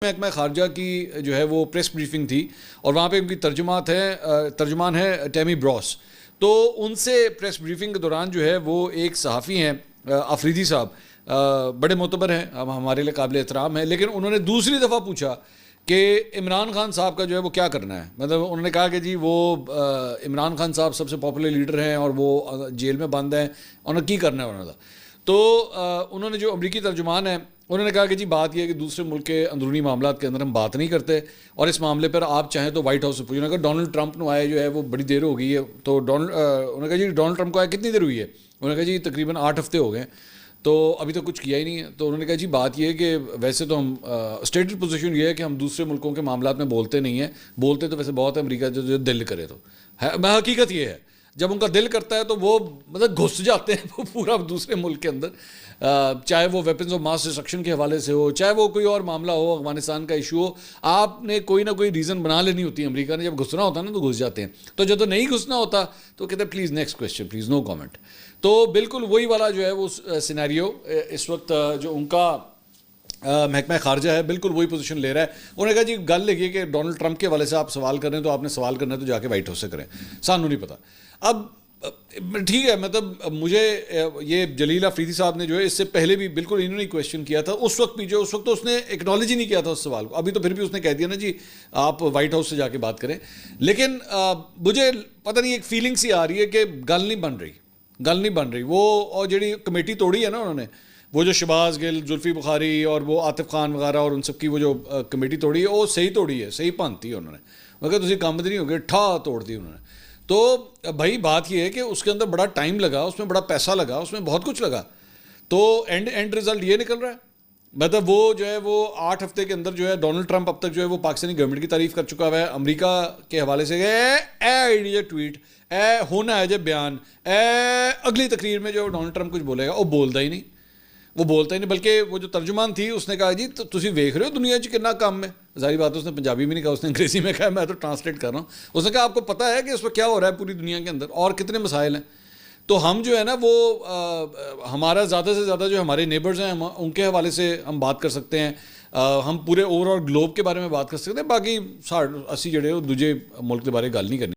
محکمہ خارجہ کی جو ہے وہ پریس بریفنگ تھی اور وہاں پہ ان کی ترجمان ہے ٹیمی براس. تو ان سے پریس بریفنگ کے دوران جو ہے وہ ایک صحافی ہیں آفریدی صاحب، بڑے معتبر ہیں، ہمارے لیے قابل احترام ہیں، لیکن انہوں نے دوسری دفعہ پوچھا کہ عمران خان صاحب کا جو ہے وہ کیا کرنا ہے. مطلب انہوں نے کہا کہ جی وہ عمران خان صاحب سب سے پاپولر لیڈر ہیں اور وہ جیل میں بند ہیں، انہوں نے کی کرنا ہے انہوں نے. تو انہوں نے جو امریکی ترجمان ہیں انہوں نے کہا کہ جی بات یہ ہے کہ دوسرے ملک کے اندرونی معاملات کے اندر ہم بات نہیں کرتے، اور اس معاملے پر آپ چاہیں تو وائٹ ہاؤس سے پوچھیں. کہ ڈونلڈ ٹرمپ نے آئے جو ہے وہ بڑی دیر ہو گئی ہے. تو انہوں نے کہا جی ڈونلڈ ٹرمپ کو آئے کتنی دیر ہوئی ہے؟ انہوں نے کہا جی تقریباً 8 ہفتے ہو گئے تو ابھی تک کچھ کیا ہی نہیں ہے. تو انہوں نے کہا جی بات یہ ہے کہ ویسے تو ہم اسٹیٹڈ پوزیشن یہ ہے کہ ہم دوسرے ملکوں کے معاملات میں بولتے نہیں ہیں، بولتے تو ویسے بہت ہے امریکہ جو دل کرے. تو حقیقت یہ ہے جب ان کا دل کرتا ہے تو وہ مطلب گھس جاتے ہیں وہ پورا دوسرے ملک کے اندر، چاہے وہ ویپنز آف ماس ڈسٹرکشن کے حوالے سے ہو، چاہے وہ کوئی اور معاملہ ہو، افغانستان کا ایشو ہو. آپ نے کوئی نہ کوئی ریزن بنا لینی ہوتی ہے. امریکہ نے جب گھسنا ہوتا ہے نا تو گھس جاتے ہیں، تو جب تو نہیں گھسنا ہوتا تو کہتے ہیں please next question, please no comment. تو بالکل وہی والا جو ہے وہ سینیریو اس وقت جو ان کا محکمہ خارجہ ہے بالکل وہی پوزیشن لے رہا ہے. انہوں نے کہا جی گل لگی کہ ڈونلڈ ٹرمپ کے حوالے سے آپ سوال کر رہے ہیں تو آپ نے سوال کرنا ہے تو جا کے وائٹ ہاؤس سے کریں، سانوں نہیں پتہ. اب ٹھیک ہے، مطلب مجھے یہ جلیل آفریدی صاحب نے جو ہے اس سے پہلے بھی بالکل انہوں نے کویشچن کیا تھا، اس وقت بھی جو اس وقت تو اس نے ایکنالوج ہی نہیں کیا تھا اس سوال کو. ابھی تو پھر بھی اس نے کہہ دیا نا جی آپ وائٹ ہاؤس سے جا کے بات کریں. لیکن مجھے پتہ نہیں ایک فیلنگ سی آ رہی ہے کہ گل نہیں بن رہی. وہ اور جڑی کمیٹی توڑی ہے نا انہوں نے، وہ جو شہباز گل، زلفی بخاری اور وہ عاطف خان وغیرہ اور ان سب کی وہ جو کمیٹی توڑی ہے وہ صحیح توڑی ہے، صحیح بھانتی ہے انہوں نے. مگر تسی کام نہیں ہو گئے، ٹھا توڑ دی انہوں نے. تو بھائی بات یہ ہے کہ اس کے اندر بڑا ٹائم لگا، اس میں بڑا پیسہ لگا، اس میں بہت کچھ لگا. تو اینڈ رزلٹ یہ نکل رہا ہے. مطلب وہ جو ہے وہ 8 ہفتے کے اندر جو ہے ڈونلڈ ٹرمپ اب تک جو ہے وہ پاکستانی گورنمنٹ کی تعریف کر چکا ہوا ہے. امریکہ کے حوالے سے اے ٹویٹ، اے ہونا ہے جب بیان، اگلی تقریر میں جو ڈونلڈ ٹرمپ کچھ بولے گا وہ بولتا ہی نہیں. بلکہ وہ جو ترجمان تھی اس نے کہا جی تسی ویکھ رہے ہو دنیا کتنا کام ہے. ظاہری بات ہے اس نے پنجابی میں نہیں کہا، اس نے انگریزی میں کہا، میں تو ٹرانسلیٹ کر رہا ہوں. اس نے کہا آپ کو پتہ ہے کہ اس وقت کیا ہو رہا ہے پوری دنیا کے اندر اور کتنے مسائل ہیں. تو ہم جو ہے نا وہ ہمارا زیادہ سے زیادہ جو ہمارے نیبرز ہیں ان کے حوالے سے ہم بات کر سکتے ہیں، ہم پورے اوور آل گلوب کے بارے میں بات کر سکتے ہیں. باقی 80 جڑے دوجے ملک کے بارے گل نہیں کرنی.